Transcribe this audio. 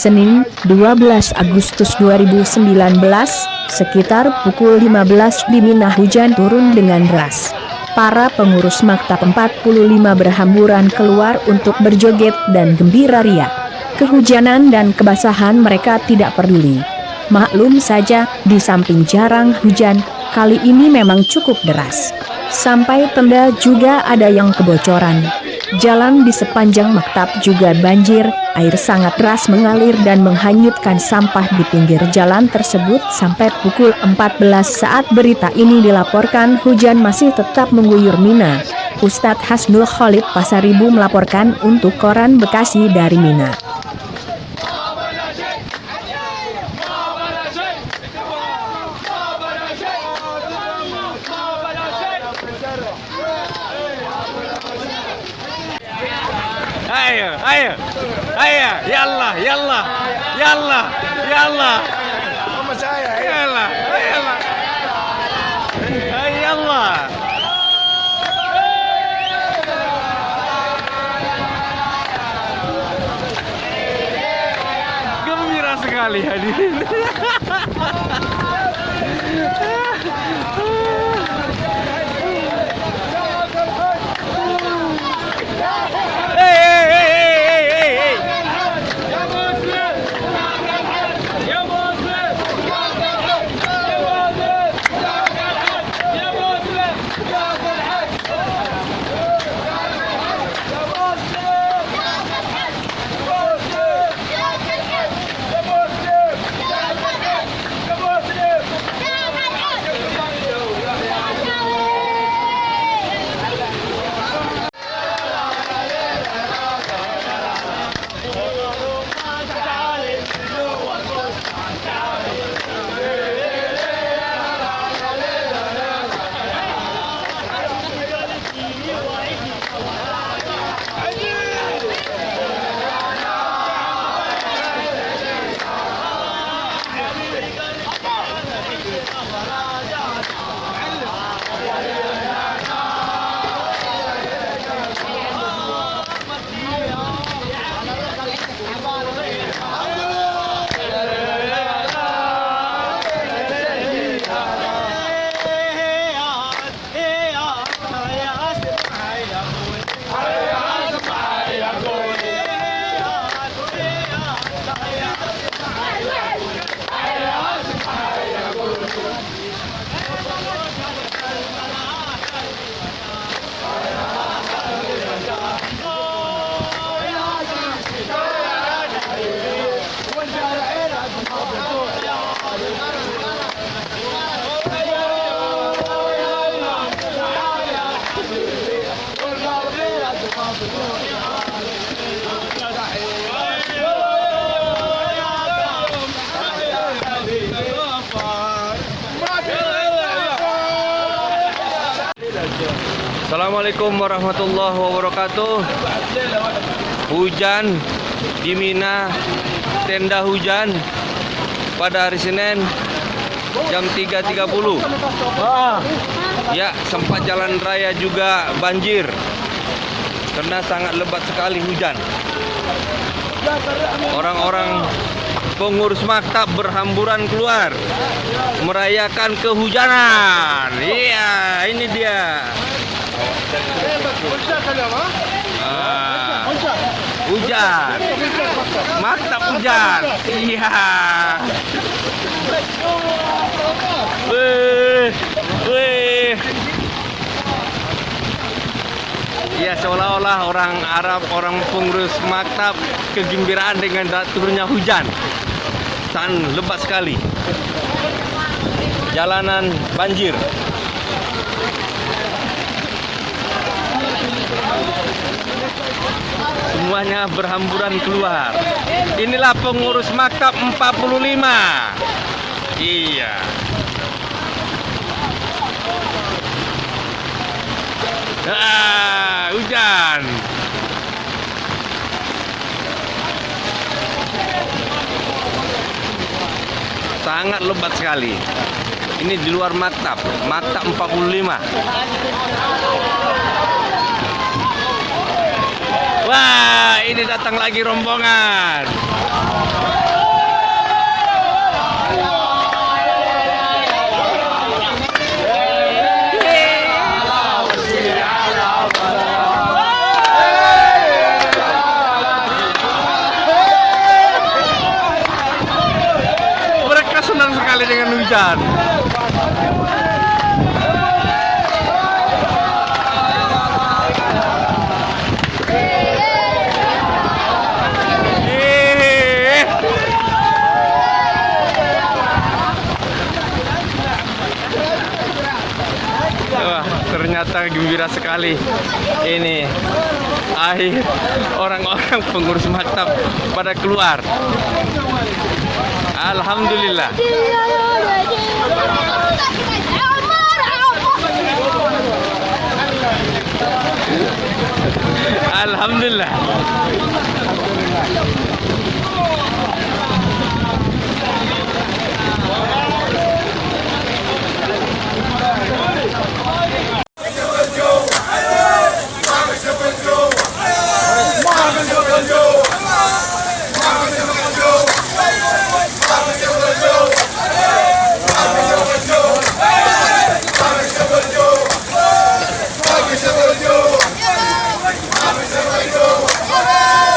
Senin, 12 Agustus 2019, sekitar pukul 15 di Mina hujan turun dengan deras. Para pengurus Maktab 45 berhamburan keluar untuk berjoget dan gembira ria. Kehujanan dan kebasahan mereka tidak peduli. Maklum saja, di samping jarang hujan, kali ini memang cukup deras. Sampai tenda juga ada yang kebocoran. Jalan di sepanjang maktab juga banjir, air sangat deras mengalir dan menghanyutkan sampah di pinggir jalan tersebut sampai pukul 14 saat berita ini dilaporkan hujan masih tetap mengguyur Mina. Ustadz Hasnul Khalid Pasaribu melaporkan untuk Koran Bekasi dari Mina. Ayo, ayo, ayo, ya Allah, ya Allah, ya Allah, ya Allah, sama saya, ya Allah, ya Allah, ya Allah. Gembira sekali hadirin. Assalamualaikum warahmatullahi wabarakatuh. Hujan di Mina, tenda hujan pada hari Senin jam 3.30. Ya, sempat jalan raya juga banjir karena sangat lebat sekali hujan. Orang-orang pengurus maktab berhamburan keluar merayakan kehujanan. Iya, ini dia. Hujan, maktab hujan. Iya. Ya, seolah-olah orang Arab, orang pengurus maktab kegembiraan dengan turunnya hujan. Sangat lebat sekali. Jalanan banjir. Semuanya berhamburan keluar. Inilah pengurus maktab 45. Iya. Hujan. Sangat lebat sekali. Ini di luar maktab 45. Wah, ini datang lagi rombongan. sekali dengan hujan. Wah, ternyata gembira sekali. Ini air, orang-orang pengurus maktab pada keluar. Alhamdulillah. Alhamdulillah.